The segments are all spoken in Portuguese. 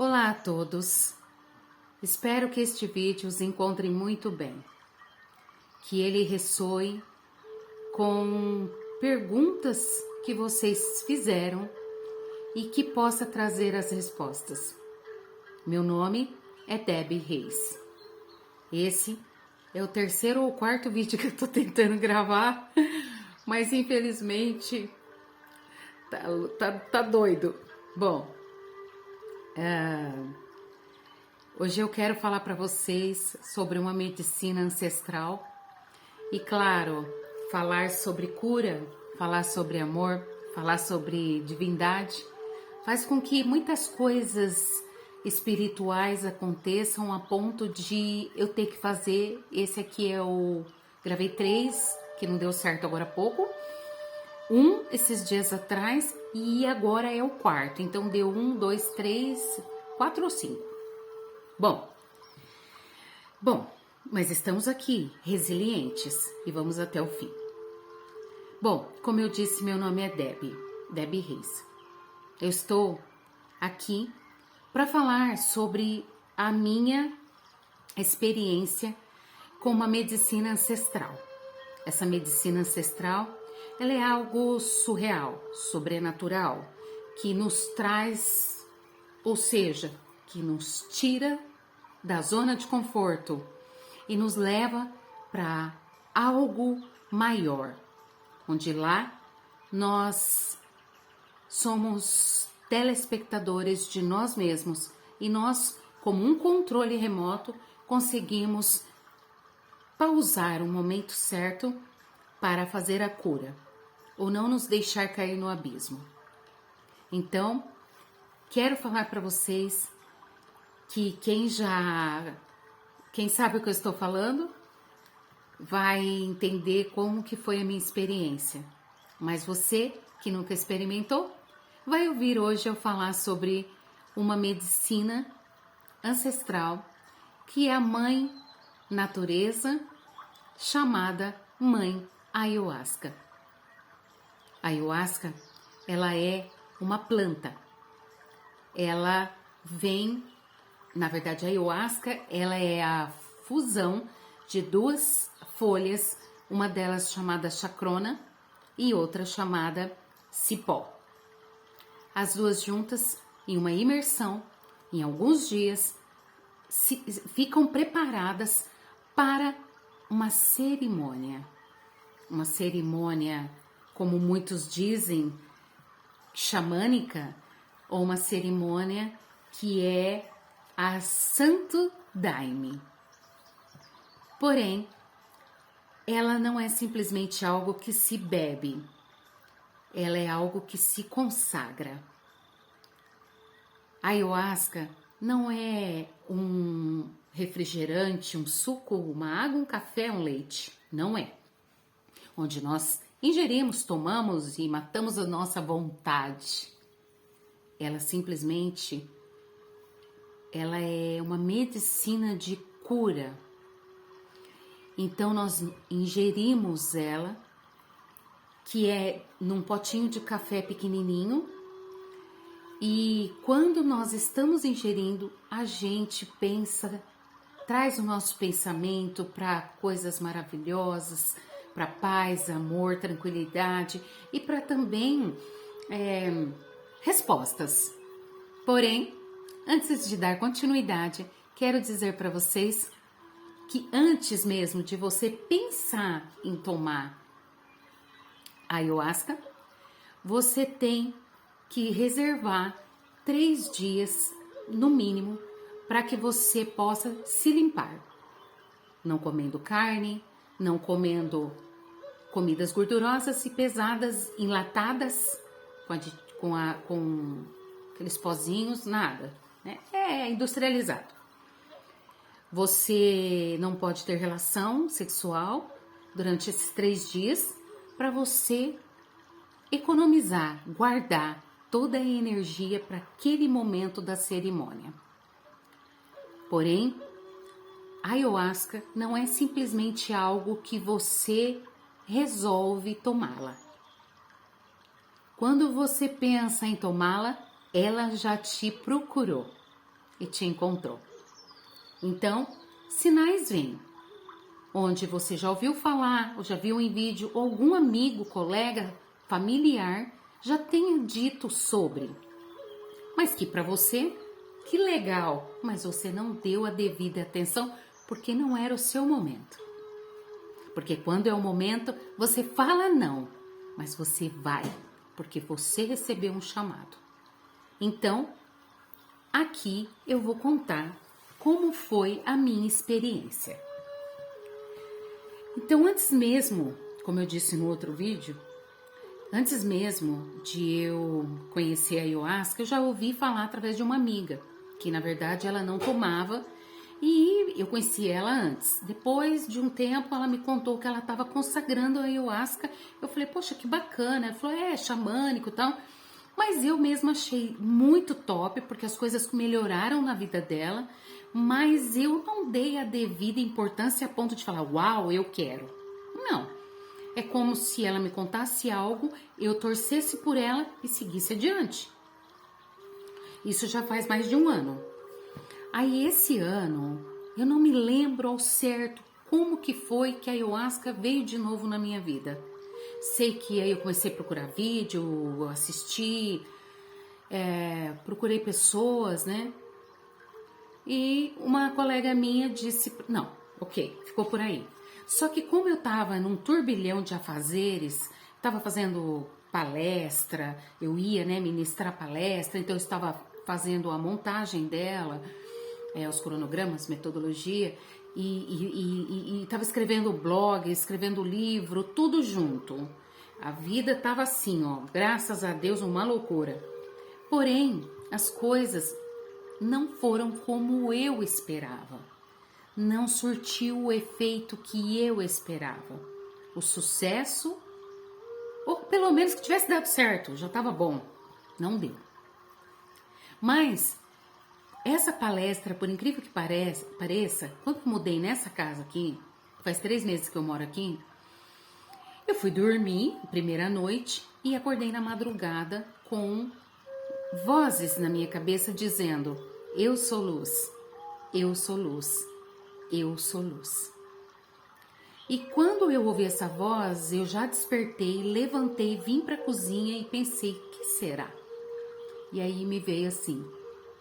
Olá a todos, espero que este vídeo os encontre muito bem, que ele ressoe com perguntas que vocês fizeram e que possa trazer as respostas. Meu nome é Debbie Reis. Esse é o terceiro ou quarto vídeo que eu tô tentando gravar, mas infelizmente tá doido. Bom, hoje eu quero falar para vocês sobre uma medicina ancestral e, claro, falar sobre cura, falar sobre amor, falar sobre divindade, faz com que muitas coisas espirituais aconteçam a ponto de eu ter que fazer. Esse aqui é o... Gravei 3, que não deu certo agora há pouco. Esses dias atrás e agora é o quarto. Então deu 1, 2, 3, 4 ou 5. Bom, mas estamos aqui, resilientes, e vamos até o fim. Bom, como eu disse, meu nome é Debbie Reis. Eu estou aqui para falar sobre a minha experiência com uma medicina ancestral. Essa medicina ancestral, ela é algo surreal, sobrenatural, que nos traz, ou seja, que nos tira da zona de conforto e nos leva para algo maior, onde lá nós somos telespectadores de nós mesmos e nós, como um controle remoto, conseguimos pausar o momento certo para fazer a cura ou não nos deixar cair no abismo. Então, quero falar para vocês que quem sabe o que eu estou falando vai entender como que foi a minha experiência. Mas você que nunca experimentou, vai ouvir hoje eu falar sobre uma medicina ancestral que é a mãe natureza, chamada mãe ayahuasca. A ayahuasca, ela é uma planta. Ela vem, na verdade, a ayahuasca, ela é a fusão de duas folhas, uma delas chamada chacrona e outra chamada cipó. As duas juntas, em uma imersão, em alguns dias, ficam preparadas para uma cerimônia, como muitos dizem, xamânica, ou uma cerimônia que é a Santo Daime. Porém, ela não é simplesmente algo que se bebe, ela é algo que se consagra. A ayahuasca não é um refrigerante, um suco, uma água, um café, um leite. Não é. Onde nós ingerimos, tomamos e matamos a nossa vontade. Ela simplesmente, ela é uma medicina de cura. Então nós ingerimos ela, que é num potinho de café pequenininho. E quando nós estamos ingerindo, a gente pensa, traz o nosso pensamento para coisas maravilhosas, para paz, amor, tranquilidade e para também respostas. Porém, antes de dar continuidade, quero dizer para vocês que antes mesmo de você pensar em tomar ayahuasca, você tem que reservar 3 dias, no mínimo, para que você possa se limpar. Não comendo carne, não comendo comidas gordurosas e pesadas, enlatadas, com aqueles pozinhos, nada. Né? É industrializado. Você não pode ter relação sexual durante esses 3 dias para você economizar, guardar toda a energia para aquele momento da cerimônia. Porém, a ayahuasca não é simplesmente algo que você resolve tomá-la. Quando você pensa em tomá-la, ela já te procurou. e te encontrou. Então, sinais vêm. Onde você já ouviu falar, ou já viu em vídeo, ou algum amigo, colega, familiar já tenha dito sobre. Mas que para você, que legal, mas você não deu a devida atenção porque não era o seu momento. Porque quando é o momento, você fala não, mas você vai, porque você recebeu um chamado. Então, aqui eu vou contar como foi a minha experiência. Então, antes mesmo, como eu disse no outro vídeo, antes mesmo de eu conhecer a ayahuasca, eu já ouvi falar através de uma amiga, que na verdade ela não tomava, e eu conheci ela antes. Depois de um tempo, ela me contou que ela estava consagrando a ayahuasca. Eu falei, poxa, que bacana. Ela falou, é xamânico e tal. Mas eu mesma achei muito top, porque as coisas melhoraram na vida dela, mas eu não dei a devida importância a ponto de falar, uau, eu quero. Não. É como se ela me contasse algo, eu torcesse por ela e seguisse adiante. Isso já faz mais de um ano. Aí esse ano, eu não me lembro ao certo como que foi que a ayahuasca veio de novo na minha vida. Sei que aí eu comecei a procurar vídeo, assistir, procurei pessoas, né? E uma colega minha disse, não, ok, ficou por aí. Só que como eu estava num turbilhão de afazeres, estava fazendo palestra, eu ia, né, ministrar palestra, então eu estava fazendo a montagem dela, os cronogramas, metodologia, e estava escrevendo blog, escrevendo livro, tudo junto. A vida estava assim, ó, graças a Deus, uma loucura. Porém, as coisas não foram como eu esperava. Não surtiu o efeito que eu esperava. O sucesso, ou pelo menos que tivesse dado certo, já estava bom. Não deu. Mas essa palestra, por incrível que pareça, quando eu mudei nessa casa aqui, faz 3 meses que eu moro aqui, eu fui dormir a primeira noite e acordei na madrugada com vozes na minha cabeça dizendo, eu sou luz, eu sou luz, eu sou luz. E quando eu ouvi essa voz, eu já despertei, levantei, vim para a cozinha e pensei, que será? E aí me veio assim,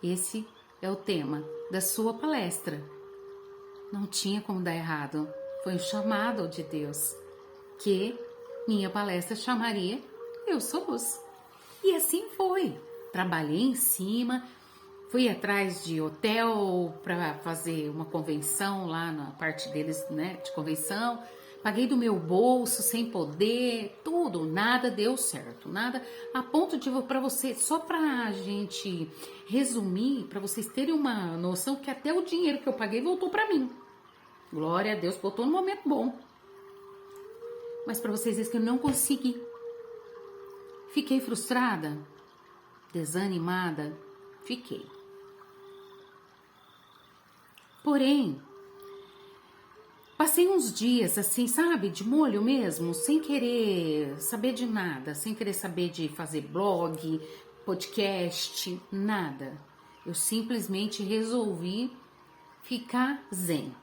esse é o tema da sua palestra. Não tinha como dar errado, foi um chamado de Deus, que minha palestra chamaria Eu Sou Luz. E assim foi, trabalhei em cima, fui atrás de hotel para fazer uma convenção lá na parte deles, né, de convenção. Paguei do meu bolso, sem poder, tudo, nada deu certo, nada. A ponto de, para você, só pra gente resumir, para vocês terem uma noção que até o dinheiro que eu paguei voltou para mim. Glória a Deus, voltou no momento bom. Mas para vocês verem que eu não consegui. Fiquei frustrada, desanimada, fiquei. Porém, passei uns dias assim, sabe, de molho mesmo, sem querer saber de nada, sem querer saber de fazer blog, podcast, nada. Eu simplesmente resolvi ficar zen.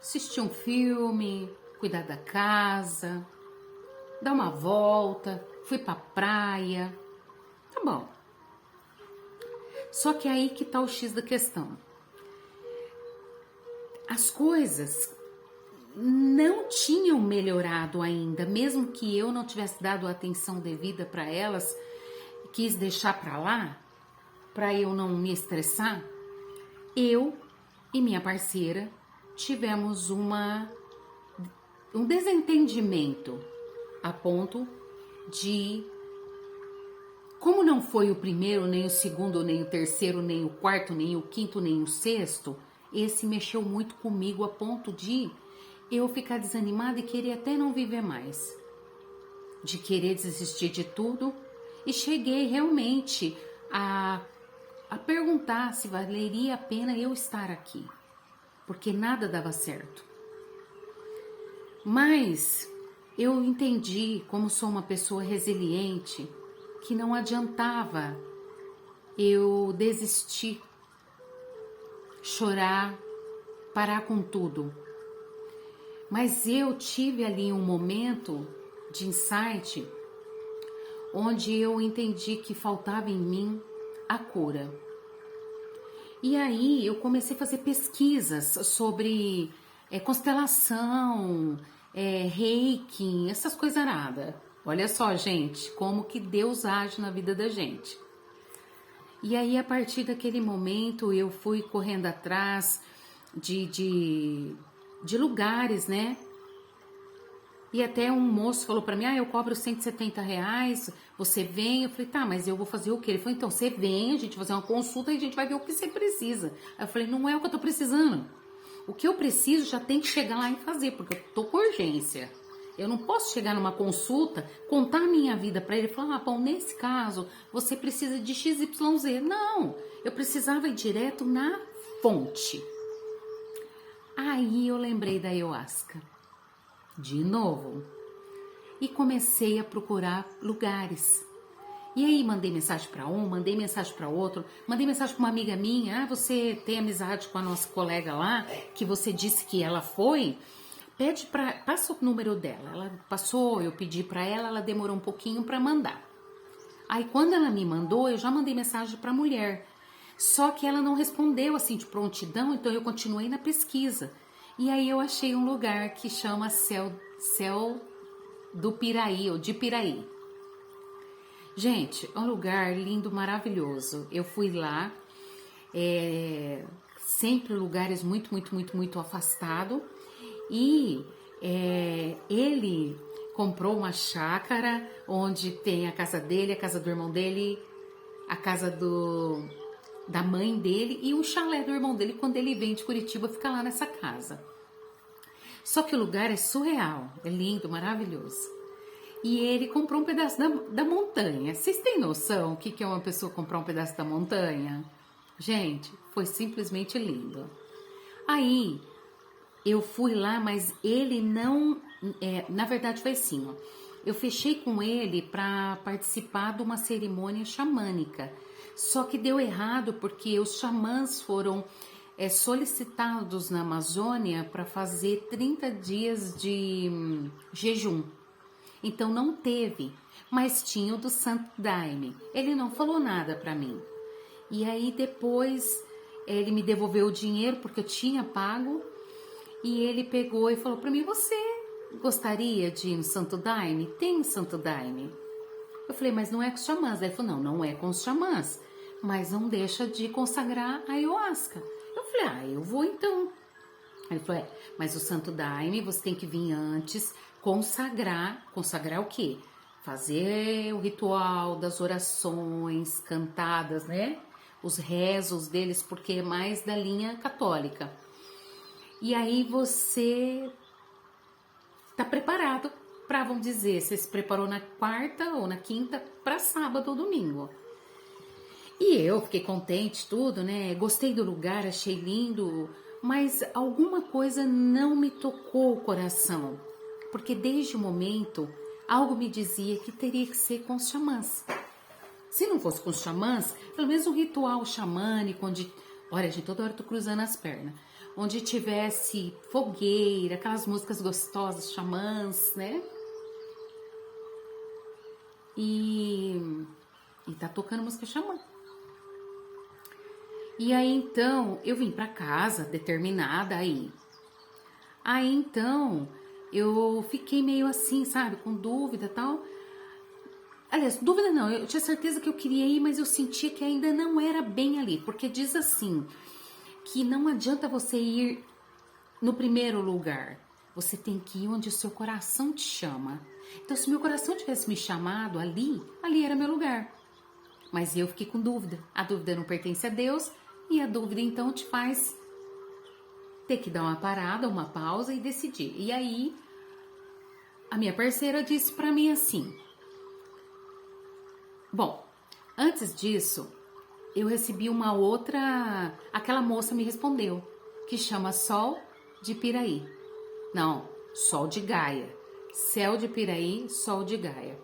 Assistir um filme, cuidar da casa, dar uma volta, fui pra praia. Tá bom. Só que aí que tá o X da questão. As coisas não tinham melhorado ainda, mesmo que eu não tivesse dado a atenção devida para elas, quis deixar para lá, para eu não me estressar. Eu e minha parceira tivemos um desentendimento a ponto de, como não foi o primeiro, nem o segundo, nem o terceiro, nem o quarto, nem o quinto, nem o sexto, esse mexeu muito comigo a ponto de eu ficar desanimada e querer até não viver mais. De querer desistir de tudo. E cheguei realmente a perguntar se valeria a pena eu estar aqui. Porque nada dava certo. Mas eu entendi, como sou uma pessoa resiliente, que não adiantava eu desistir chorar, parar com tudo. Mas eu tive ali um momento de insight onde eu entendi que faltava em mim a cura. E aí eu comecei a fazer pesquisas sobre constelação, reiki, essas coisas nada. Olha só, gente, como que Deus age na vida da gente. E aí, a partir daquele momento, eu fui correndo atrás de lugares, né? E até um moço falou pra mim, eu cobro R$ 170, você vem? Eu falei, tá, mas eu vou fazer o quê? Ele falou, então, você vem, a gente vai fazer uma consulta e a gente vai ver o que você precisa. Aí eu falei, não é o que eu tô precisando. O que eu preciso já tem que chegar lá e fazer, porque eu tô com urgência. Eu não posso chegar numa consulta, contar a minha vida pra ele e falar, bom, nesse caso, você precisa de XYZ. Não, eu precisava ir direto na fonte. Aí eu lembrei da ayahuasca, de novo, e comecei a procurar lugares. E aí mandei mensagem para um, mandei mensagem para outro, mandei mensagem para uma amiga minha, você tem amizade com a nossa colega lá, que você disse que ela foi, passa o número dela. Ela passou, eu pedi para ela demorou um pouquinho para mandar. Aí quando ela me mandou, eu já mandei mensagem para a mulher. Só que ela não respondeu assim de prontidão, então eu continuei na pesquisa. E aí eu achei um lugar que chama Céu do Piraí, ou de Piraí. Gente, é um lugar lindo, maravilhoso. Eu fui lá, sempre lugares muito afastado. E ele comprou uma chácara onde tem a casa dele, a casa do irmão dele, a casa da mãe dele e um chalé do irmão dele. Quando ele vem de Curitiba, fica lá nessa casa. Só que o lugar é surreal, é lindo, maravilhoso. E ele comprou um pedaço da montanha. Vocês têm noção o que é uma pessoa comprar um pedaço da montanha? Gente, foi simplesmente lindo. Aí eu fui lá, mas ele não... na verdade foi assim, ó. Eu fechei com ele para participar de uma cerimônia xamânica. Só que deu errado porque os xamãs foram solicitados na Amazônia para fazer 30 dias de jejum. Então não teve, mas tinha o do Santo Daime. Ele não falou nada para mim. E aí depois ele me devolveu o dinheiro porque eu tinha pago. E ele pegou e falou para mim, você gostaria de ir no Santo Daime? Tem o Santo Daime. Eu falei, mas não é com os xamãs. Ele falou, não é com os xamãs, mas não deixa de consagrar a ayahuasca. Eu falei, eu vou então. Ele falou, mas o Santo Daime você tem que vir antes, consagrar o quê? Fazer o ritual das orações cantadas, né? Os rezos deles, porque é mais da linha católica. E aí você tá preparado para, vamos dizer, você se preparou na quarta ou na quinta para sábado ou domingo. E eu fiquei contente, tudo, né? Gostei do lugar, achei lindo, mas alguma coisa não me tocou o coração, porque desde o momento algo me dizia que teria que ser com os xamãs. Se não fosse com os xamãs, pelo menos um ritual xamânico, onde, olha, gente, toda hora eu tô cruzando as pernas, onde tivesse fogueira, aquelas músicas gostosas, xamãs, né? E tá tocando música xamã. E aí, então, eu vim pra casa determinada aí. Aí, então, eu fiquei meio assim, sabe, com dúvida e tal. Aliás, dúvida não, eu tinha certeza que eu queria ir, mas eu sentia que ainda não era bem ali. Porque diz assim, que não adianta você ir no primeiro lugar. Você tem que ir onde o seu coração te chama. Então, se meu coração tivesse me chamado ali era meu lugar. Mas eu fiquei com dúvida. A dúvida não pertence a Deus e a dúvida, então, te faz ter que dar uma parada, uma pausa e decidir. E aí, a minha parceira disse pra mim assim... Bom, antes disso, eu recebi uma outra... Aquela moça me respondeu, que chama Sol de Piraí. Não, Sol de Gaia. Céu de Piraí, Sol de Gaia.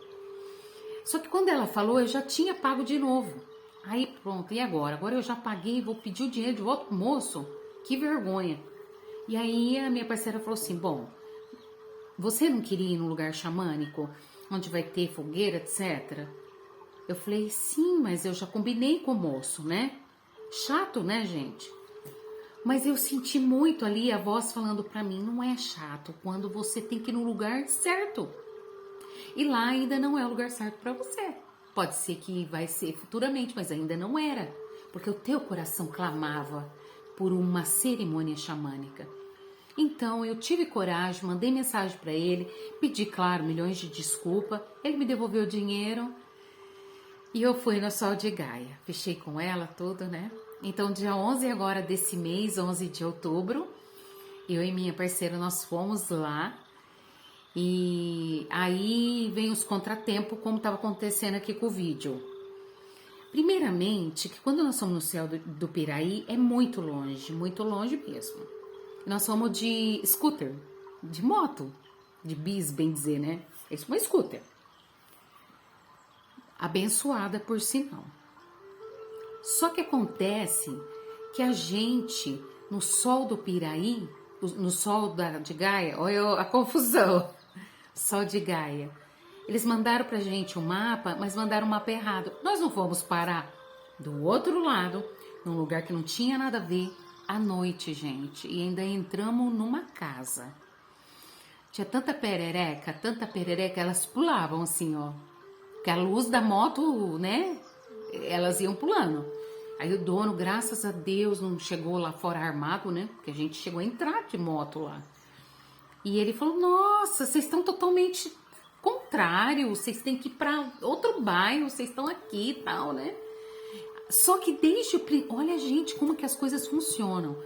Só que quando ela falou, eu já tinha pago de novo. Aí pronto, e agora? Agora eu já paguei, vou pedir o dinheiro de volta pro moço? Que vergonha. E aí a minha parceira falou assim, bom, você não queria ir num lugar xamânico, onde vai ter fogueira, etc? Eu falei, sim, mas eu já combinei com o moço, né? Chato, né, gente? Mas eu senti muito ali a voz falando pra mim, não é chato quando você tem que ir no lugar certo. E lá ainda não é o lugar certo pra você. Pode ser que vai ser futuramente, mas ainda não era. Porque o teu coração clamava por uma cerimônia xamânica. Então eu tive coragem, mandei mensagem pra ele, pedi, claro, milhões de desculpas. Ele me devolveu o dinheiro e eu fui no Sol de Gaia. Fechei com ela tudo, né? Então dia 11 agora desse mês, 11 de outubro, eu e minha parceira nós fomos lá. E aí vem os contratempos, como estava acontecendo aqui com o vídeo. Primeiramente, que quando nós somos no céu do Piraí, é muito longe mesmo. Nós somos de scooter, de moto, de bis, bem dizer, né? Isso é uma scooter. Abençoada por sinal. Só que acontece que a gente, no sol do Piraí, no sol de Gaia, olha a confusão, sol de Gaia. Eles mandaram pra gente um mapa, mas mandaram um mapa errado. Nós não fomos parar do outro lado, num lugar que não tinha nada a ver, à noite, gente. E ainda entramos numa casa. Tinha tanta perereca, elas pulavam assim, ó. Porque a luz da moto, né, elas iam pulando. Aí o dono, graças a Deus, não chegou lá fora armado, né? Porque a gente chegou a entrar de moto lá. E ele falou, nossa, vocês estão totalmente contrário, vocês têm que ir para outro bairro, vocês estão aqui e tal, né? Só que desde o... Olha, gente, como que as coisas funcionam.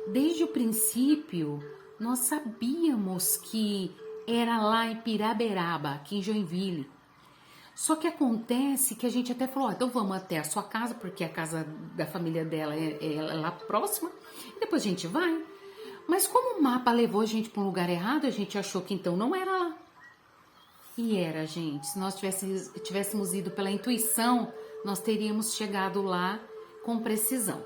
Desde o princípio, nós sabíamos que era lá em Piraberaba, aqui em Joinville. Só que acontece que a gente até falou, então vamos até a sua casa, porque a casa da família dela é lá próxima, e depois a gente vai. Mas como o mapa levou a gente para um lugar errado, a gente achou que então não era lá. E era, gente. Se nós tivéssemos ido pela intuição, nós teríamos chegado lá com precisão.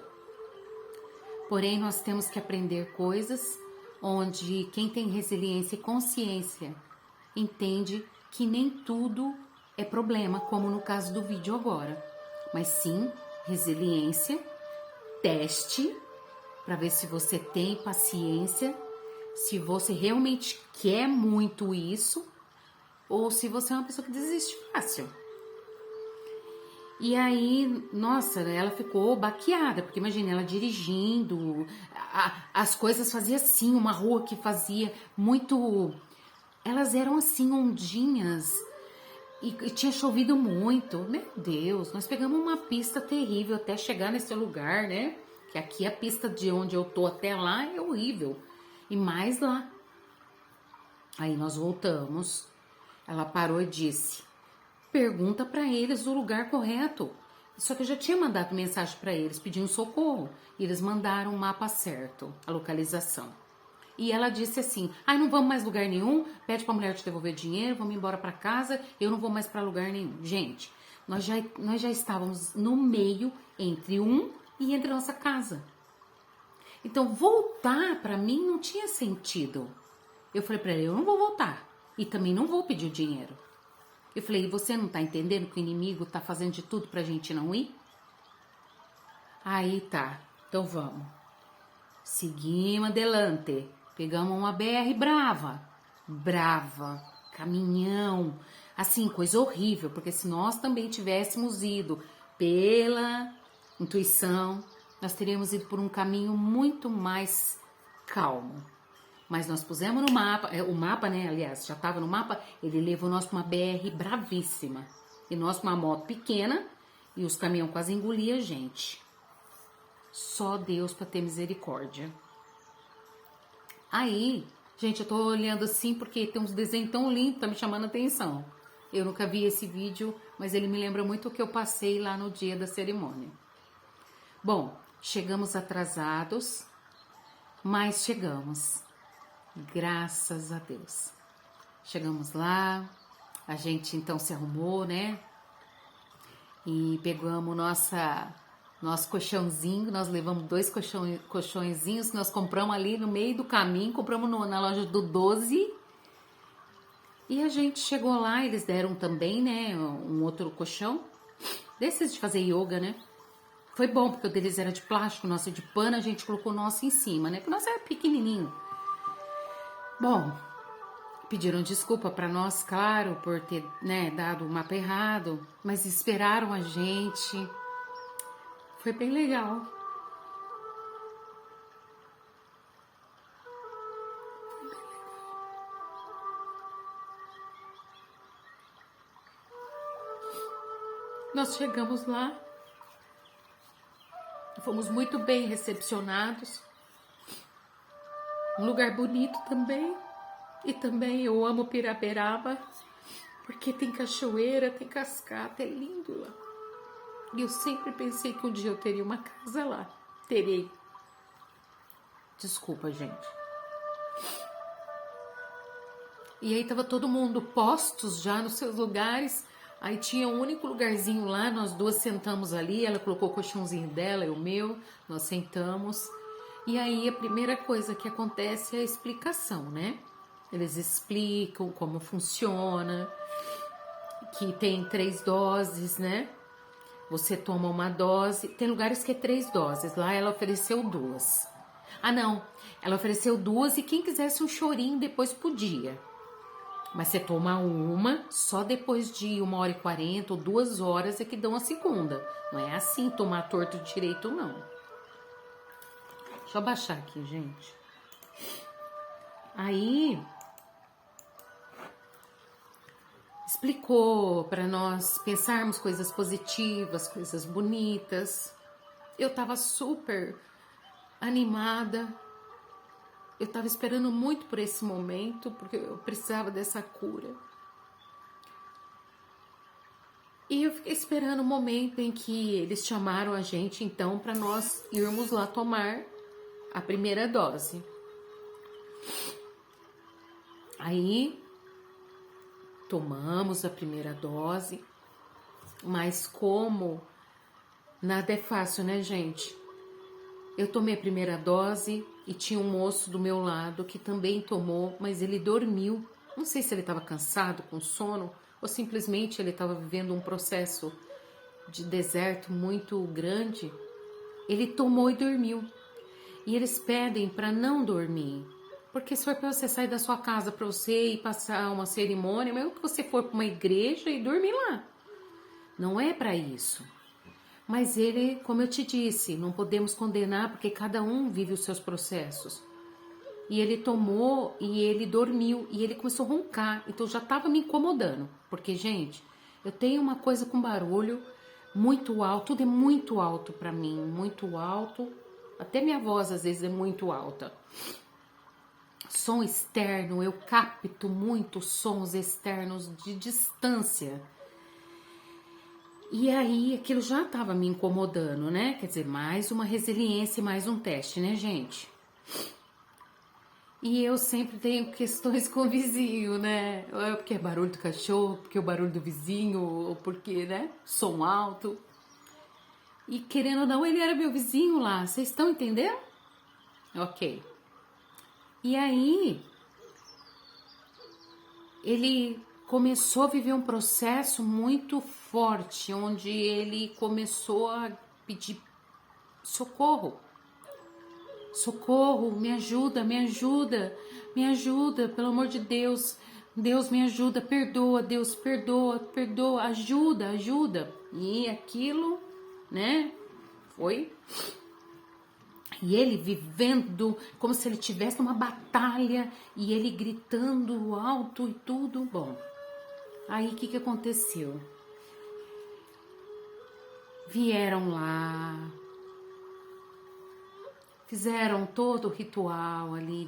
Porém, nós temos que aprender coisas onde quem tem resiliência e consciência entende que nem tudo é problema, como no caso do vídeo agora. Mas sim, resiliência, teste, para ver se você tem paciência, se você realmente quer muito isso, ou se você é uma pessoa que desiste fácil. E aí, nossa, ela ficou baqueada, porque imagina, ela dirigindo, as coisas fazia assim, uma rua que fazia muito... Elas eram assim, ondinhas, e tinha chovido muito. Meu Deus, nós pegamos uma pista terrível até chegar nesse lugar, né? Que aqui a pista de onde eu tô até lá é horrível. E mais lá. Aí nós voltamos. Ela parou e disse, pergunta para eles o lugar correto. Só que eu já tinha mandado mensagem para eles, pedindo socorro. E eles mandaram o mapa certo, a localização. E ela disse assim, não vamos mais lugar nenhum, pede pra mulher te devolver dinheiro, vamos embora para casa, eu não vou mais para lugar nenhum. Gente, nós já estávamos no meio entre e entre a nossa casa. Então, voltar para mim não tinha sentido. Eu falei para ela, eu não vou voltar. E também não vou pedir o dinheiro. Eu falei, você não tá entendendo que o inimigo tá fazendo de tudo pra gente não ir? Aí tá, então vamos. Seguimos adelante. Pegamos uma BR brava, caminhão. Assim, coisa horrível, porque se nós também tivéssemos ido pela intuição, nós teríamos ido por um caminho muito mais calmo. Mas nós pusemos no mapa, o mapa, né, aliás, já estava no mapa, ele levou nós para uma BR bravíssima. E nós com uma moto pequena, e os caminhões quase engoliam a gente. Só Deus para ter misericórdia. Aí, gente, eu tô olhando assim porque tem uns desenhos tão lindos, tá me chamando a atenção. Eu nunca vi esse vídeo, mas ele me lembra muito o que eu passei lá no dia da cerimônia. Bom, chegamos atrasados, mas chegamos. Graças a Deus. Chegamos lá, a gente então se arrumou, né? e pegamos nosso colchãozinho. Nós levamos 2 colchõezinhos que nós compramos ali no meio do caminho, compramos na loja do 12. E a gente chegou lá, eles deram também, né, um outro colchão, desses de fazer yoga, né? Foi bom, porque o deles era de plástico, o nosso é de pano, a gente colocou o nosso em cima, né? Porque o nosso era pequenininho. Bom, pediram desculpa para nós, claro, por ter, né, dado o mapa errado, mas esperaram a gente. Foi bem legal. Nós chegamos lá, fomos muito bem recepcionados. Um lugar bonito também. E também eu amo Piraberaba, porque tem cachoeira, tem cascata, é lindo lá. E eu sempre pensei que um dia eu teria uma casa lá. Terei. Desculpa, gente. E aí tava todo mundo postos já nos seus lugares. Aí tinha um único lugarzinho lá, nós duas sentamos ali, ela colocou o colchãozinho dela, eu o meu, nós sentamos. E aí a primeira coisa que acontece é a explicação, né? Eles explicam como funciona, que tem 3 doses, né? Você toma uma dose, tem lugares que é 3 doses, lá ela ofereceu 2. Ah não, ela ofereceu 2 e quem quisesse um chorinho depois podia. Mas você toma uma, só depois de 1h40 ou 2 horas é que dão a segunda. Não é assim tomar torto direito, não. Deixa eu abaixar aqui, gente. Aí, explicou para nós pensarmos coisas positivas, coisas bonitas. Eu tava super animada. Eu estava esperando muito por esse momento, porque eu precisava dessa cura. E eu fiquei esperando o momento em que eles chamaram a gente, então, para nós irmos lá tomar a primeira dose. Aí, tomamos a primeira dose, mas como nada é fácil, né, gente? Eu tomei a primeira dose e tinha um moço do meu lado que também tomou, mas ele dormiu. Não sei se ele estava cansado, com sono, ou simplesmente ele estava vivendo um processo de deserto muito grande. Ele tomou e dormiu. E eles pedem para não dormir. Porque se for para você sair da sua casa para você ir passar uma cerimônia, mesmo que você for para uma igreja e dormir lá. Não é para isso. Mas ele, como eu te disse, não podemos condenar porque cada um vive os seus processos. E ele tomou e ele dormiu e ele começou a roncar. Então já estava me incomodando. Porque, gente, eu tenho uma coisa com barulho muito alto. Tudo é muito alto para mim, muito alto. Até minha voz às vezes é muito alta. Som externo, eu capto muito sons externos de distância. E aí, aquilo já estava me incomodando, né? Quer dizer, mais uma resiliência, mais um teste, né, gente? E eu sempre tenho questões com o vizinho, né? Ou porque é barulho do cachorro, porque é o barulho do vizinho, ou porque, né? Som alto. E querendo ou não, ele era meu vizinho lá. Vocês estão entendendo? Ok. E aí, ele começou a viver um processo muito forte, onde ele começou a pedir socorro. Socorro, me ajuda, me ajuda, me ajuda, pelo amor de Deus. Deus me ajuda, perdoa, Deus, perdoa, perdoa, ajuda, ajuda. E aquilo, né, foi. E ele vivendo como se ele tivesse uma batalha e ele gritando alto e tudo. Bom, aí o que aconteceu? Vieram lá, fizeram todo o ritual ali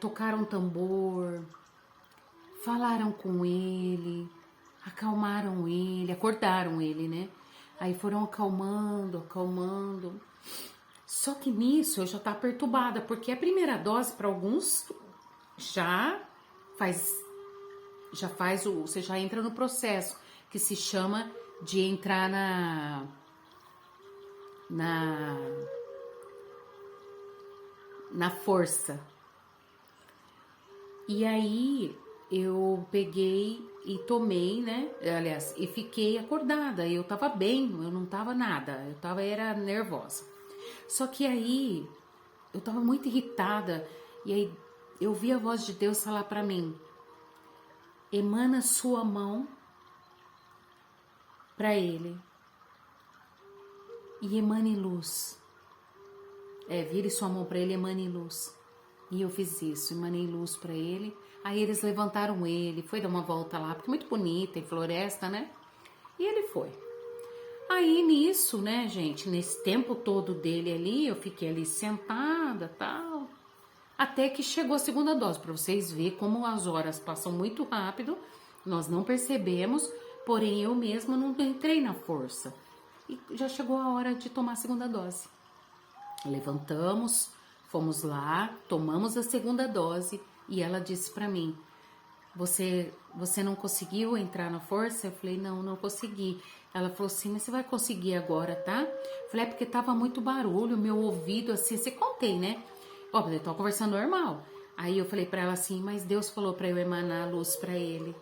tocaram tambor, falaram com ele, acalmaram ele, acordaram ele, né? Aí foram acalmando, acalmando. Só que nisso eu já tava perturbada, porque a primeira dose para alguns já faz você já entra no processo que se chama de entrar na força. E aí eu peguei e tomei, né? Aliás, e fiquei acordada. Eu tava bem, eu não tava nada. Era nervosa. Só que aí eu tava muito irritada. E aí eu vi a voz de Deus falar pra mim: emana sua mão pra ele e emane luz. Vire sua mão pra ele e emane luz. E eu fiz isso, emanei luz pra ele. Aí eles levantaram ele, foi dar uma volta lá, porque é muito bonita, em floresta, né? E ele foi. Aí nisso, né, gente, nesse tempo todo dele ali, eu fiquei ali sentada, tal, até que chegou a segunda dose, para vocês verem como as horas passam muito rápido, nós não percebemos, porém eu mesma não entrei na força. E já chegou a hora de tomar a segunda dose. Levantamos, fomos lá, tomamos a segunda dose e ela disse para mim: você não conseguiu entrar na força? Eu falei: não consegui. Ela falou assim: mas você vai conseguir agora, tá? Eu falei: é porque tava muito barulho, meu ouvido assim, você contei, né? Ó, eu tô conversando normal. Aí eu falei para ela assim: mas Deus falou para eu emanar a luz para ele.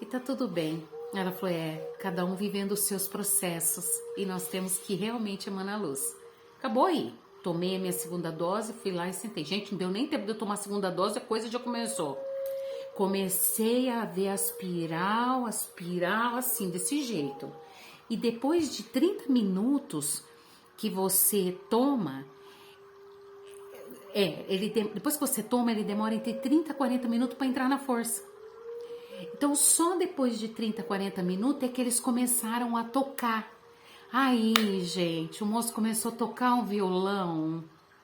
E tá tudo bem. Ela falou: cada um vivendo os seus processos e nós temos que realmente emanar a luz. Acabou aí. Tomei a minha segunda dose, fui lá e sentei. Gente, não deu nem tempo de eu tomar a segunda dose, a coisa já começou. Comecei a ver a espiral, assim, desse jeito. E depois de 30 minutos que você toma, depois que você toma, ele demora entre 30 e 40 minutos para entrar na força. Então, só depois de 30, 40 minutos é que eles começaram a tocar. Aí, gente, o moço começou a tocar um violão.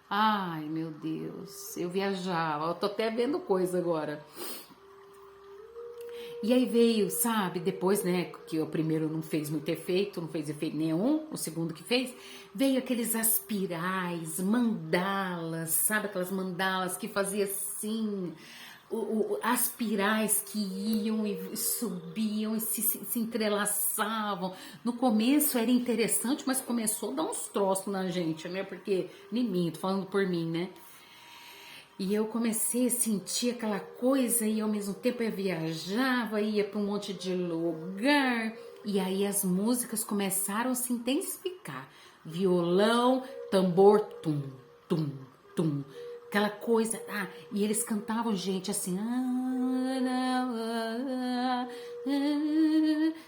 Ai, meu Deus, eu viajava, eu tô até vendo coisa agora. E aí veio, sabe, depois, né, que o primeiro não fez muito efeito, não fez efeito nenhum, o segundo que fez, veio aqueles aspirais, mandalas, sabe, aquelas mandalas que fazia assim, aspirais que iam e subiam e se entrelaçavam. No começo era interessante, mas começou a dar uns troços na gente, né? Porque, em mim, tô falando por mim, né? E eu comecei a sentir aquela coisa e ao mesmo tempo eu viajava, ia para um monte de lugar. E aí as músicas começaram a se intensificar. Violão, tambor, tum, tum, tum. Aquela coisa, e eles cantavam, gente, assim,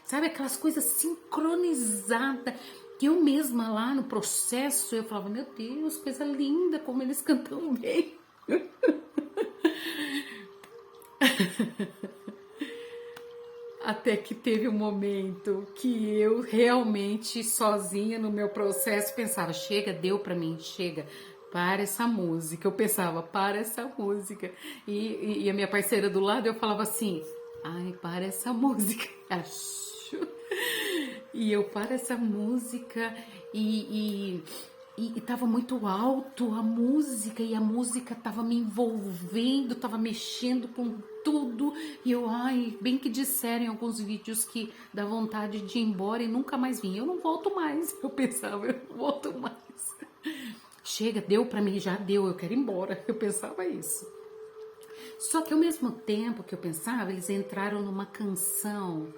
sabe, aquelas coisas sincronizadas, que eu mesma lá no processo, eu falava: meu Deus, coisa linda, como eles cantam bem. Até que teve um momento que eu realmente sozinha no meu processo pensava: chega, deu pra mim, chega, para essa música. Eu pensava: para essa música. E a minha parceira do lado, eu falava assim: ai, para essa música. Acho. E eu: para essa música. E tava muito alto a música, e a música tava me envolvendo, tava mexendo com tudo. E eu, bem que disseram em alguns vídeos que dá vontade de ir embora e nunca mais vim. Eu não volto mais. Eu pensava: eu não volto mais. Chega, deu pra mim, já deu, eu quero ir embora. Eu pensava isso. Só que ao mesmo tempo que eu pensava, eles entraram numa canção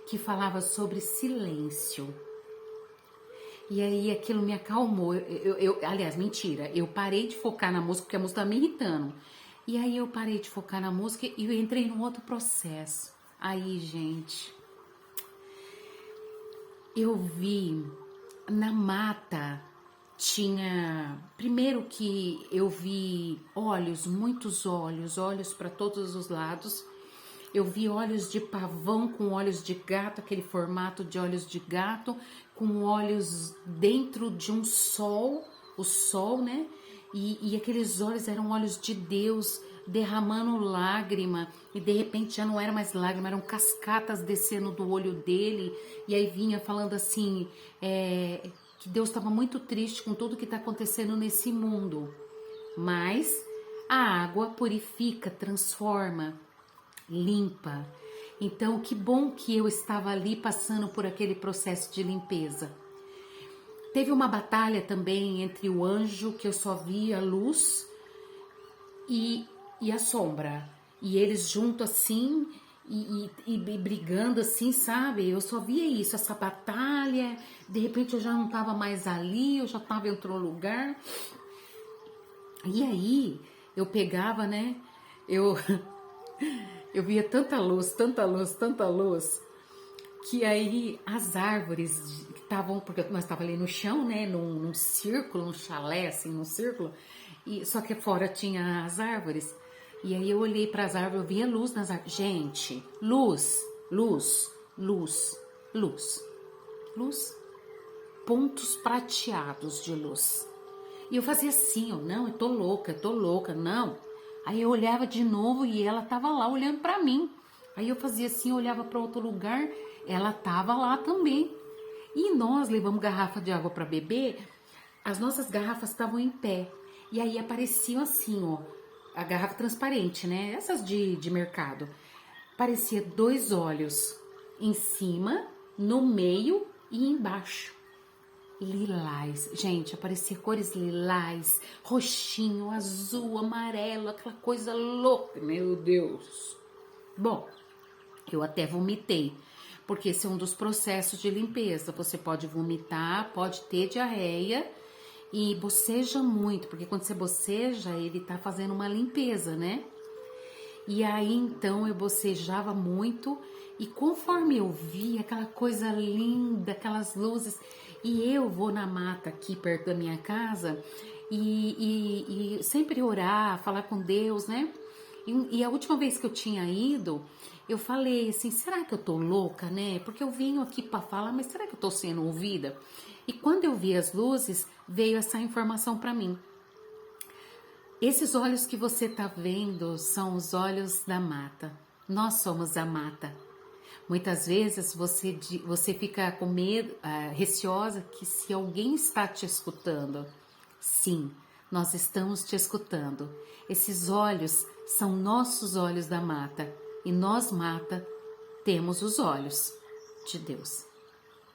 que falava sobre silêncio. E aí aquilo me acalmou. Aliás, mentira, eu parei de focar na música porque a música tá me irritando. E aí eu parei de focar na música e eu entrei num outro processo. Aí, gente, eu vi na mata, tinha... Primeiro que eu vi olhos, muitos olhos, olhos para todos os lados. Eu vi olhos de pavão com olhos de gato, aquele formato de olhos de gato, com olhos dentro de um sol, o sol, né? E aqueles olhos eram olhos de Deus derramando lágrima, e de repente já não era mais lágrima, eram cascatas descendo do olho dele, e aí vinha falando assim, que Deus estava muito triste com tudo que está acontecendo nesse mundo, mas a água purifica, transforma, limpa. Então, que bom que eu estava ali passando por aquele processo de limpeza. Teve uma batalha também entre o anjo, que eu só via a luz, e a sombra. E eles juntos assim, e brigando assim, sabe? Eu só via isso, essa batalha. De repente eu já não estava mais ali, eu já estava em outro lugar. E aí eu pegava, né? Eu via tanta luz, tanta luz, tanta luz, que aí as árvores que estavam, porque nós estávamos ali no chão, né? Num círculo, num chalé, assim, num círculo. E, só que fora tinha as árvores. E aí eu olhei para as árvores, eu via luz nas árvores. Gente, luz, luz, luz, luz, luz. Pontos prateados de luz. E eu fazia assim, ó, não, eu tô louca, não. Aí eu olhava de novo e ela tava lá olhando para mim. Aí eu fazia assim, olhava para outro lugar, ela tava lá também. E nós levamos garrafa de água para beber, as nossas garrafas estavam em pé. E aí apareciam assim, ó, a garrafa transparente, né? Essas de mercado. Parecia 2 olhos em cima, no meio e embaixo. Lilás, gente, aparecia cores lilás, roxinho, azul, amarelo, aquela coisa louca, meu Deus. Bom, eu até vomitei, porque esse é um dos processos de limpeza. Você pode vomitar, pode ter diarreia e boceja muito, porque quando você boceja, ele tá fazendo uma limpeza, né? E aí então eu bocejava muito e conforme eu via aquela coisa linda, aquelas luzes, e eu vou na mata aqui perto da minha casa e sempre orar, falar com Deus, né? E a última vez que eu tinha ido, eu falei assim, será que eu tô louca, né? Porque eu venho aqui para falar, mas será que eu tô sendo ouvida? E quando eu vi as luzes, veio essa informação para mim. Esses olhos que você tá vendo são os olhos da mata. Nós somos a mata. Muitas vezes você fica com medo, receosa que se alguém está te escutando. Sim, nós estamos te escutando. Esses olhos são nossos olhos da mata. E nós, mata, temos os olhos de Deus.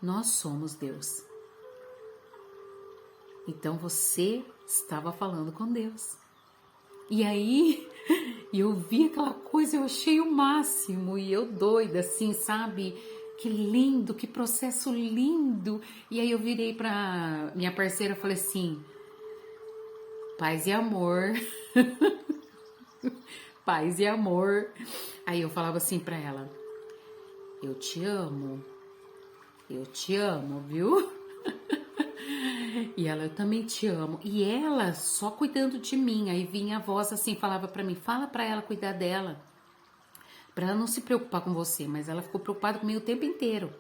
Nós somos Deus. Então você estava falando com Deus. E aí eu vi aquela coisa, eu achei o máximo. E eu doida, assim, sabe? Que lindo, que processo lindo. E aí eu virei pra minha parceira e falei assim, paz e amor. Paz e amor. Aí eu falava assim pra ela, eu te amo, viu? E ela, eu também te amo. E ela só cuidando de mim. Aí vinha a voz assim, falava pra mim, fala pra ela cuidar dela, pra ela não se preocupar com você. Mas ela ficou preocupada comigo o tempo inteiro.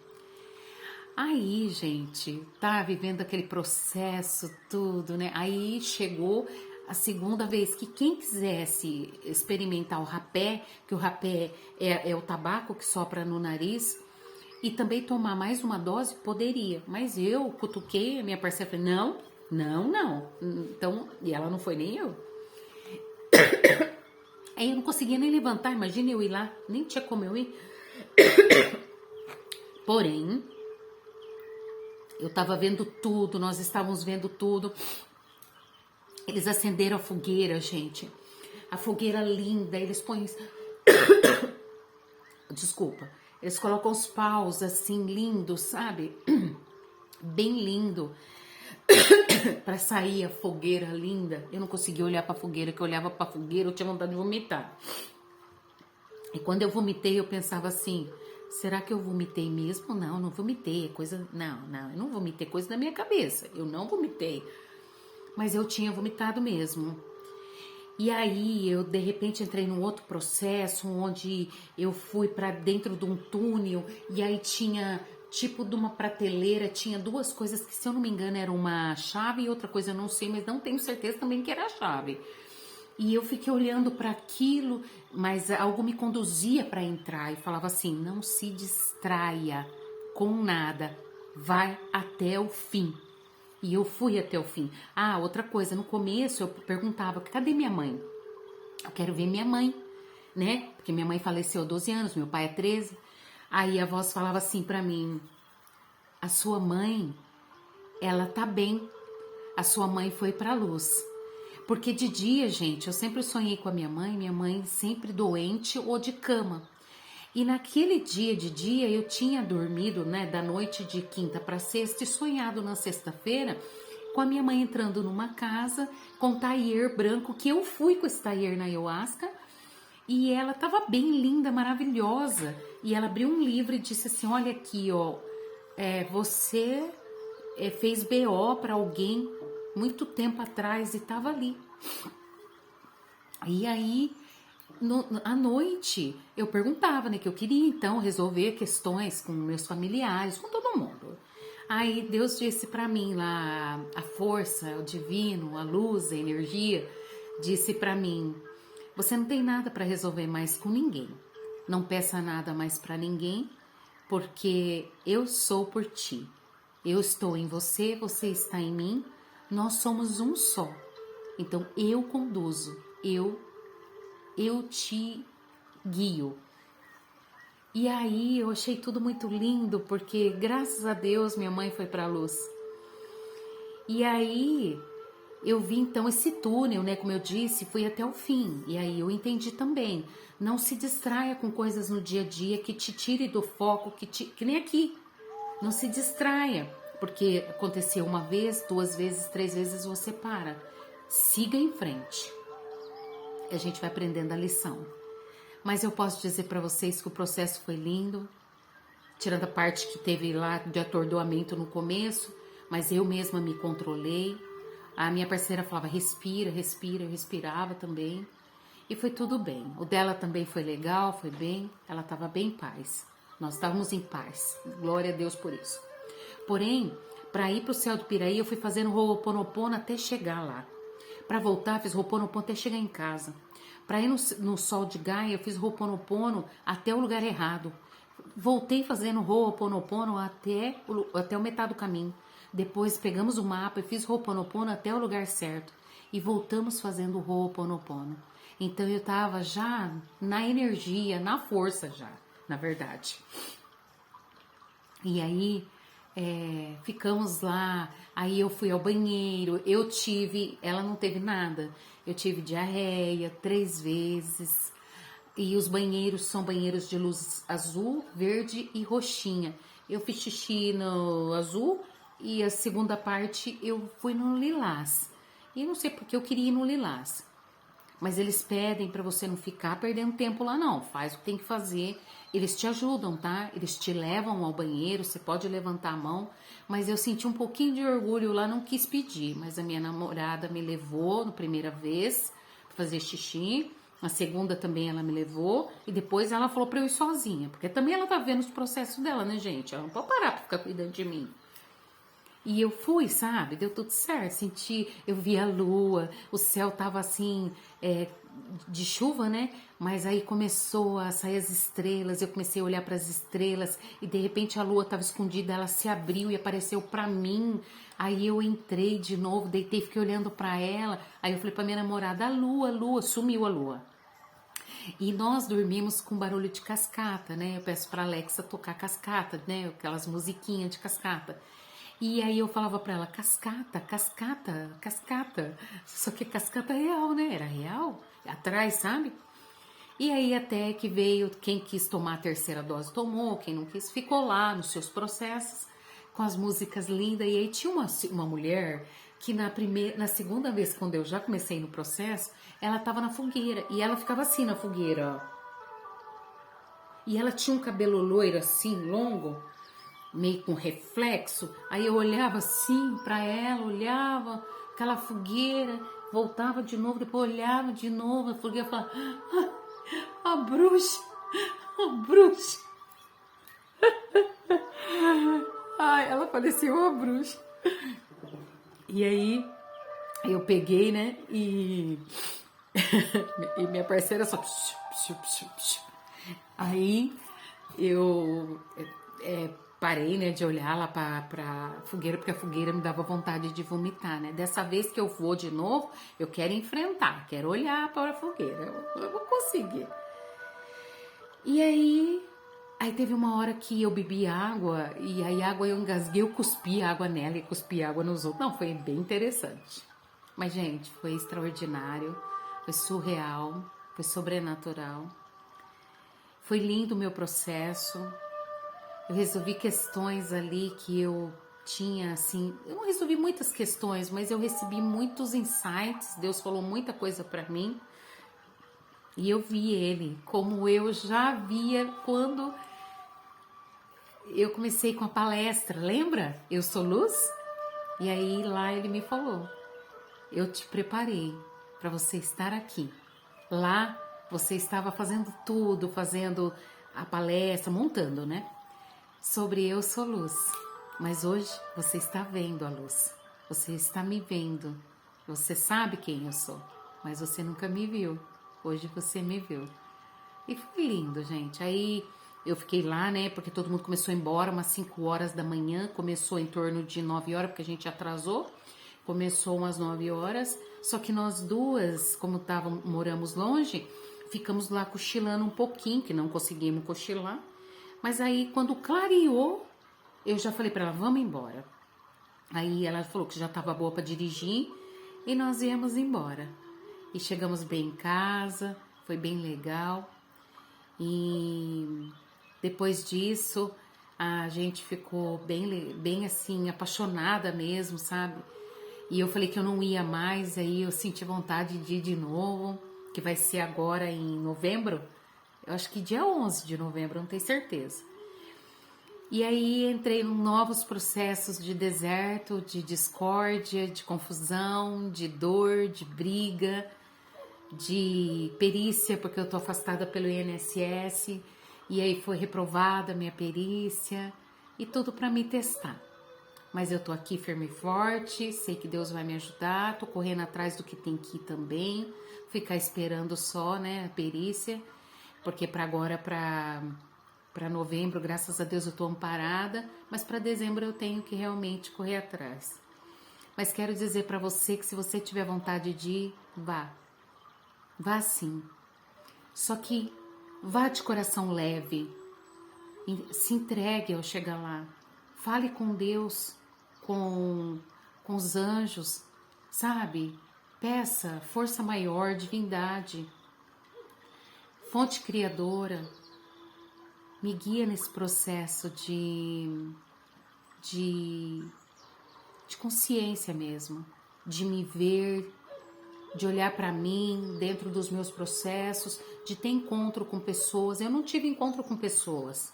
Aí, gente, tá vivendo aquele processo, tudo, né? Aí chegou a segunda vez que quem quisesse experimentar o rapé, que o rapé é o tabaco que sopra no nariz, e também tomar mais uma dose, poderia. Mas eu cutuquei a minha parceira, falei, não. Então, e ela não foi nem eu. Aí eu não conseguia nem levantar, imagina eu ir lá, nem tinha como eu ir. Porém, eu tava vendo tudo, nós estávamos vendo tudo. Eles acenderam a fogueira, gente. A fogueira linda, eles põem... Desculpa. Eles colocam os paus assim, lindos, sabe? Bem lindo. Pra sair a fogueira linda. Eu não conseguia olhar pra fogueira, que eu olhava pra fogueira, eu tinha vontade de vomitar. E quando eu vomitei, eu pensava assim, será que eu vomitei mesmo? Não, não vomitei, é coisa... Não, eu não vomitei, coisa da minha cabeça. Eu não vomitei. Mas eu tinha vomitado mesmo. E aí eu de repente entrei num outro processo onde eu fui para dentro de um túnel e aí tinha tipo de uma prateleira, tinha 2 coisas que se eu não me engano era uma chave e outra coisa eu não sei, mas não tenho certeza também que era a chave. E eu fiquei olhando para aquilo, mas algo me conduzia para entrar e falava assim, não se distraia com nada, vai até o fim. E eu fui até o fim. Outra coisa, no começo eu perguntava, cadê minha mãe? Eu quero ver minha mãe. né? Porque minha mãe faleceu há 12 anos, meu pai é 13. Aí a voz falava assim pra mim: a sua mãe, ela tá bem. A sua mãe foi pra luz. Porque de dia, gente, eu sempre sonhei com a minha mãe sempre doente ou de cama. E naquele dia de dia eu tinha dormido, né, da noite de quinta para sexta e sonhado na sexta-feira com a minha mãe entrando numa casa com um taier branco, que eu fui com esse taier na ayahuasca, e ela tava bem linda, maravilhosa. E ela abriu um livro e disse assim: olha aqui, ó, você fez BO para alguém muito tempo atrás e tava ali. E aí, à noite, eu perguntava, né, que eu queria então resolver questões com meus familiares, com todo mundo. Aí Deus disse para mim lá, a força, o divino, a luz, a energia, disse para mim: você não tem nada para resolver mais com ninguém. Não peça nada mais para ninguém, porque eu sou por ti. Eu estou em você, você está em mim. Nós somos um só. Então eu conduzo, eu te guio. E aí eu achei tudo muito lindo, porque graças a Deus minha mãe foi para a luz. E aí eu vi então esse túnel, né, como eu disse, fui até o fim. E aí eu entendi também, não se distraia com coisas no dia a dia que te tire do foco, que nem aqui. Não se distraia, porque aconteceu uma vez, 2 vezes, 3 vezes, você para. Siga em frente. A gente vai aprendendo a lição. Mas eu posso dizer para vocês que o processo foi lindo, tirando a parte que teve lá de atordoamento no começo, mas eu mesma me controlei. A minha parceira falava: respira, respira, eu respirava também. E foi tudo bem. O dela também foi legal, foi bem. Ela estava bem em paz. Nós estávamos em paz. Glória a Deus por isso. Porém, para ir para o céu do Piraí, eu fui fazendo Ho'oponopono até chegar lá. Para voltar, fiz Ho'oponopono até chegar em casa. Para ir no sol de Gaia, eu fiz Ho'oponopono até o lugar errado. Voltei fazendo Ho'oponopono até o metade do caminho. Depois pegamos o mapa e fiz Ho'oponopono até o lugar certo. E voltamos fazendo Ho'oponopono. Então eu estava já na energia, na força já, na verdade. E aí ficamos lá, aí eu fui ao banheiro, ela não teve nada, eu tive diarreia 3 vezes, e os banheiros são banheiros de luz azul, verde e roxinha. Eu fiz xixi no azul e a segunda parte eu fui no lilás, e não sei porque eu queria ir no lilás. Mas eles pedem para você não ficar perdendo tempo lá não, faz o que tem que fazer. Eles te ajudam, tá? Eles te levam ao banheiro, você pode levantar a mão. Mas eu senti um pouquinho de orgulho lá, não quis pedir. Mas a minha namorada me levou na primeira vez pra fazer xixi. A segunda também ela me levou. E depois ela falou pra eu ir sozinha. Porque também ela tá vendo os processos dela, né, gente? Ela não pode parar pra ficar cuidando de mim. E eu fui, sabe? Deu tudo certo. Eu vi a lua, o céu tava assim, de chuva, né? Mas aí começou a sair as estrelas, eu comecei a olhar para as estrelas e de repente a lua tava escondida, ela se abriu e apareceu para mim. Aí eu entrei de novo, deitei, fiquei olhando para ela. Aí eu falei para minha namorada: a lua, sumiu a lua. E nós dormimos com barulho de cascata, né? Eu peço para Alexa tocar cascata, né? Aquelas musiquinhas de cascata. E aí eu falava pra ela: cascata, cascata, cascata. Só que cascata real, né? Era real, atrás, sabe? E aí até que veio, quem quis tomar a terceira dose tomou, quem não quis ficou lá nos seus processos, com as músicas lindas. E aí tinha uma mulher que na segunda vez, quando eu já comecei no processo, ela tava na fogueira, e ela ficava assim na fogueira, ó. E ela tinha um cabelo loiro assim, longo, meio com reflexo. Aí eu olhava assim pra ela, olhava aquela fogueira, voltava de novo, depois olhava de novo a fogueira e falava: a bruxa, a bruxa. Ai, ela parecia uma bruxa. E aí eu peguei, né, e minha parceira só aí eu parei, né, de olhar lá pra fogueira, porque a fogueira me dava vontade de vomitar, né? Dessa vez que eu vou de novo, eu quero enfrentar, quero olhar para a fogueira, eu vou conseguir. E aí teve uma hora que eu bebi água, e aí água eu engasguei, eu cuspi água nela e cuspi água nos outros. Não, foi bem interessante. Mas, gente, foi extraordinário, foi surreal, foi sobrenatural. Foi lindo o meu processo. Eu resolvi questões ali que eu tinha, assim, eu não resolvi muitas questões, mas eu recebi muitos insights. Deus falou muita coisa para mim. E eu vi ele como eu já via quando eu comecei com a palestra, lembra? Eu sou luz? E aí lá ele me falou: eu te preparei para você estar aqui. Lá você estava fazendo tudo, fazendo a palestra, montando, né? Sobre eu sou luz. Mas hoje você está vendo a luz. Você está me vendo. Você sabe quem eu sou, mas você nunca me viu. Hoje você me viu. E foi lindo, gente. Aí eu fiquei lá, né? Porque todo mundo começou a ir embora umas 5 horas da manhã. Começou em torno de 9 horas, porque a gente atrasou. Começou umas 9 horas. Só que nós duas, como moramos longe, ficamos lá cochilando um pouquinho, que não conseguimos cochilar. Mas aí, quando clareou, eu já falei para ela, vamos embora. Aí ela falou que já estava boa para dirigir e nós íamos embora. E chegamos bem em casa, foi bem legal. E depois disso, a gente ficou bem assim, apaixonada mesmo, sabe? E eu falei que eu não ia mais, aí eu senti vontade de ir de novo, que vai ser agora em novembro. Eu acho que dia 11 de novembro, não tenho certeza. E aí entrei em novos processos de deserto, de discórdia, de confusão, de dor, de briga, de perícia, porque eu tô afastada pelo INSS, e aí foi reprovada a minha perícia, e tudo para me testar. Mas eu tô aqui firme e forte, sei que Deus vai me ajudar, tô correndo atrás do que tem que ir também, ficar esperando só, né, a perícia, porque para agora, para novembro, graças a Deus eu tô amparada, mas para dezembro eu tenho que realmente correr atrás. Mas quero dizer para você que se você tiver vontade de ir, vá. Vá sim. Só que vá de coração leve. Se entregue ao chegar lá. Fale com Deus, com os anjos, sabe? Peça força maior, divindade, fonte criadora. Me guia nesse processo de consciência mesmo, de me ver, de olhar para mim dentro dos meus processos, de ter encontro com pessoas. Eu não tive encontro com pessoas,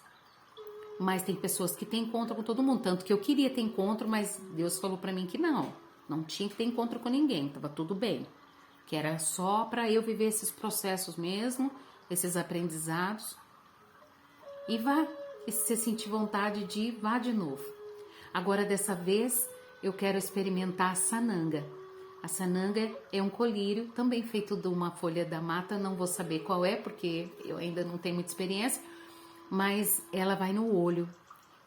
mas tem pessoas que têm encontro com todo mundo, tanto que eu queria ter encontro, mas Deus falou para mim que não tinha que ter encontro com ninguém, tava tudo bem, que era só para eu viver esses processos mesmo, esses aprendizados. E vá, e se você sentir vontade de ir, vá de novo. Agora dessa vez eu quero experimentar a sananga. A sananga é um colírio, também feito de uma folha da mata, não vou saber qual é, porque eu ainda não tenho muita experiência, mas ela vai no olho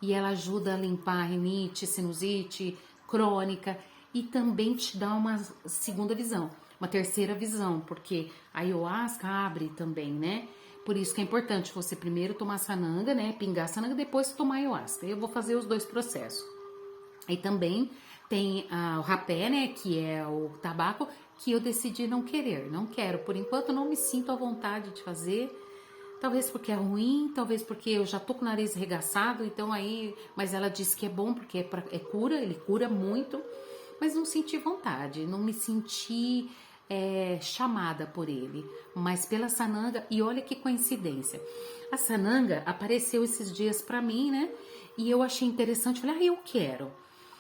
e ela ajuda a limpar a rinite, sinusite, crônica e também te dá uma segunda visão, uma terceira visão, porque a ayahuasca abre também, né? Por isso que é importante você primeiro tomar sananga, né? Pingar sananga, depois tomar ayahuasca. Eu vou fazer os dois processos. Aí também tem o rapé, né, que é o tabaco, que eu decidi não quero. Por enquanto não me sinto à vontade de fazer, talvez porque é ruim, talvez porque eu já tô com o nariz arregaçado, então aí, mas ela disse que é bom porque é cura, ele cura muito, mas não senti vontade, não me senti chamada por ele, mas pela sananga. E olha que coincidência, a sananga apareceu esses dias pra mim, né, e eu achei interessante, falei, eu quero.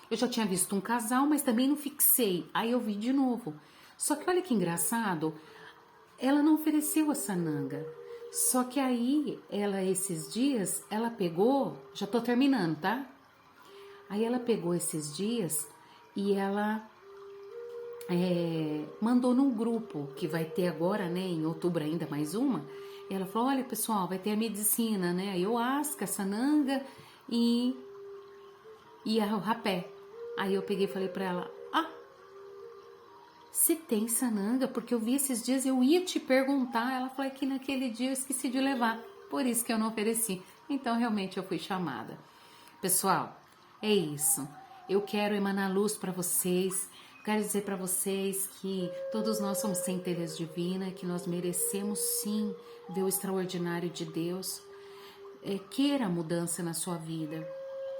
Eu já tinha visto um casal, mas também não fixei. Aí eu vi de novo. Só que olha que engraçado, ela não ofereceu a sananga. Só que aí, ela esses dias, ela pegou, já tô terminando, tá? Aí ela pegou esses dias e ela mandou num grupo que vai ter agora, né, em outubro ainda mais uma. E ela falou, olha pessoal, vai ter a medicina, né, a ayahuasca, a sananga e o rapé. Aí eu peguei e falei pra ela, se tem sananga, porque eu vi esses dias, eu ia te perguntar. Ela falou que naquele dia eu esqueci de levar. por isso que eu não ofereci. Então, realmente, eu fui chamada. Pessoal, é isso. Eu quero emanar luz para vocês. Quero dizer para vocês que todos nós somos centelhas divinas, que nós merecemos sim ver o extraordinário de Deus. Queira a mudança na sua vida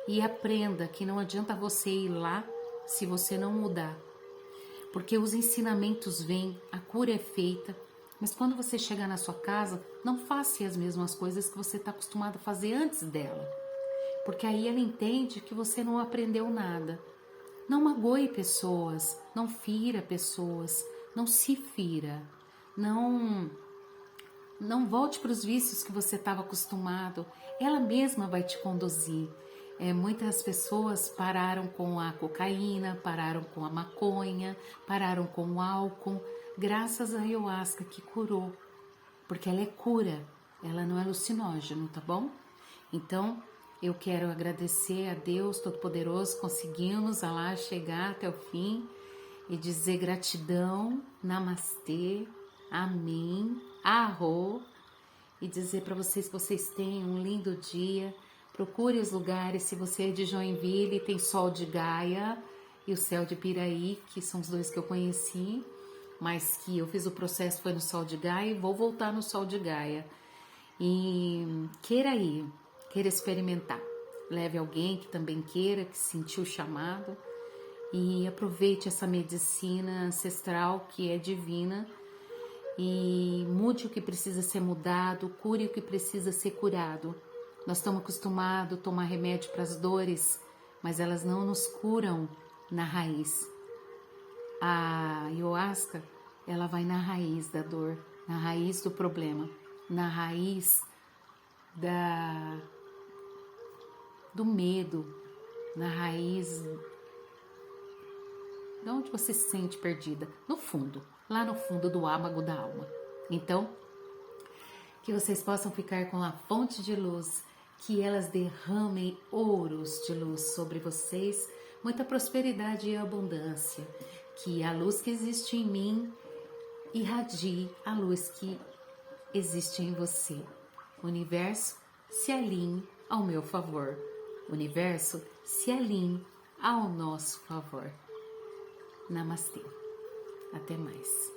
e aprenda que não adianta você ir lá se você não mudar. Porque os ensinamentos vêm, a cura é feita, mas quando você chegar na sua casa, não faça as mesmas coisas que você está acostumado a fazer antes dela. Porque aí ela entende que você não aprendeu nada. Não magoe pessoas, não fira pessoas, não se fira, não volte para os vícios que você estava acostumado. Ela mesma vai te conduzir. Muitas pessoas pararam com a cocaína, pararam com a maconha, pararam com o álcool, graças à ayahuasca que curou. Porque ela é cura, ela não é alucinógeno, tá bom? Então, eu quero agradecer a Deus Todo-Poderoso, conseguimos lá chegar até o fim e dizer gratidão, namastê, amém, arro, e dizer para vocês que vocês tenham um lindo dia. Procure os lugares, se você é de Joinville, tem Sol de Gaia e o Céu de Piraí, que são os dois que eu conheci, mas que eu fiz o processo foi no Sol de Gaia e vou voltar no Sol de Gaia. E queira ir, queira experimentar. Leve alguém que também queira, que sentiu o chamado, e aproveite essa medicina ancestral que é divina e mude o que precisa ser mudado, cure o que precisa ser curado. Nós estamos acostumados a tomar remédio para as dores, mas elas não nos curam na raiz. A ayahuasca, ela vai na raiz da dor, na raiz do problema, na raiz do medo, na raiz de onde você se sente perdida, no fundo, lá no fundo do âmago da alma. Então, que vocês possam ficar com a fonte de luz, que elas derramem ouros de luz sobre vocês, muita prosperidade e abundância, que a luz que existe em mim irradie a luz que existe em você. O universo se alinhe ao meu favor. O universo se alinhe ao nosso favor. Namastê. Até mais.